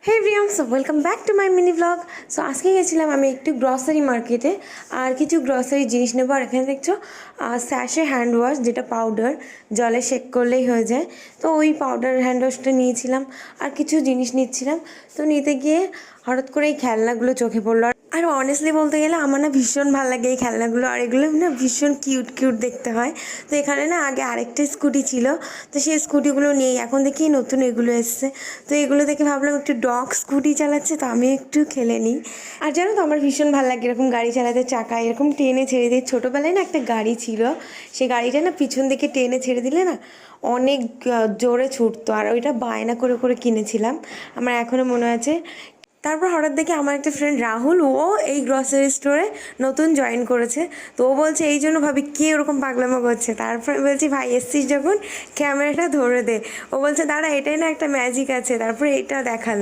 Hey everyone, so welcome back to my mini vlog. So আজকে গেছিলাম আমি একটু গ্রসারি মার্কেটে আর কিছু গ্রসারি জিনিস নেবো। আর এখানে দেখছো স্যাশে হ্যান্ড ওয়াশ, যেটা পাউডার, জলে শেক করলেই হয়ে যায়। তো ওই পাউডার হ্যান্ড ওয়াশটা নিয়েছিলাম আর কিছু জিনিস নিচ্ছিলাম। তো নিতে গিয়ে হঠাৎ করে এই খেলনাগুলো চোখে পড়লো। আর অনেস্টলি বলতে গেলে আমার না ভীষণ ভালো লাগে এই খেলনাগুলো, আর এগুলো না ভীষণ কিউট কিউট দেখতে হয়। তো এখানে না আগে আরেকটা স্কুটি ছিল, তো সেই স্কুটিগুলো নেই, এখন দেখি নতুন এগুলো এসছে। তো এগুলো দেখে ভাবলাম একটু ডগ স্কুটি চালাচ্ছে, তো আমি একটু খেলে নিই। আর জানো তো আমার ভীষণ ভালো লাগে এরকম গাড়ি চালাতে, চাকা এরকম টেনে ছেড়ে দিয়ে। ছোটোবেলায় না একটা গাড়ি ছিল, সেই গাড়িটা না পিছন দিকে টেনে ছেড়ে দিলে না অনেক জোরে ছুটতো, আর ওইটা বায়না করে করে কিনেছিলাম, আমার এখনও মনে আছে। তারপর হঠাৎ দেখি আমার একটা ফ্রেন্ড রাহুল, ও এই গ্রসারি স্টোরে নতুন জয়েন করেছে। তো ও বলছে এই জন্য ভাবি কে ওরকম পাগলামো করছে। তারপর বলছি ভাই এসছিস যখন ক্যামেরাটা ধরে দে। ও বলছে দাঁড়া, এটাই না একটা ম্যাজিক আছে। তারপরে এটা দেখালো।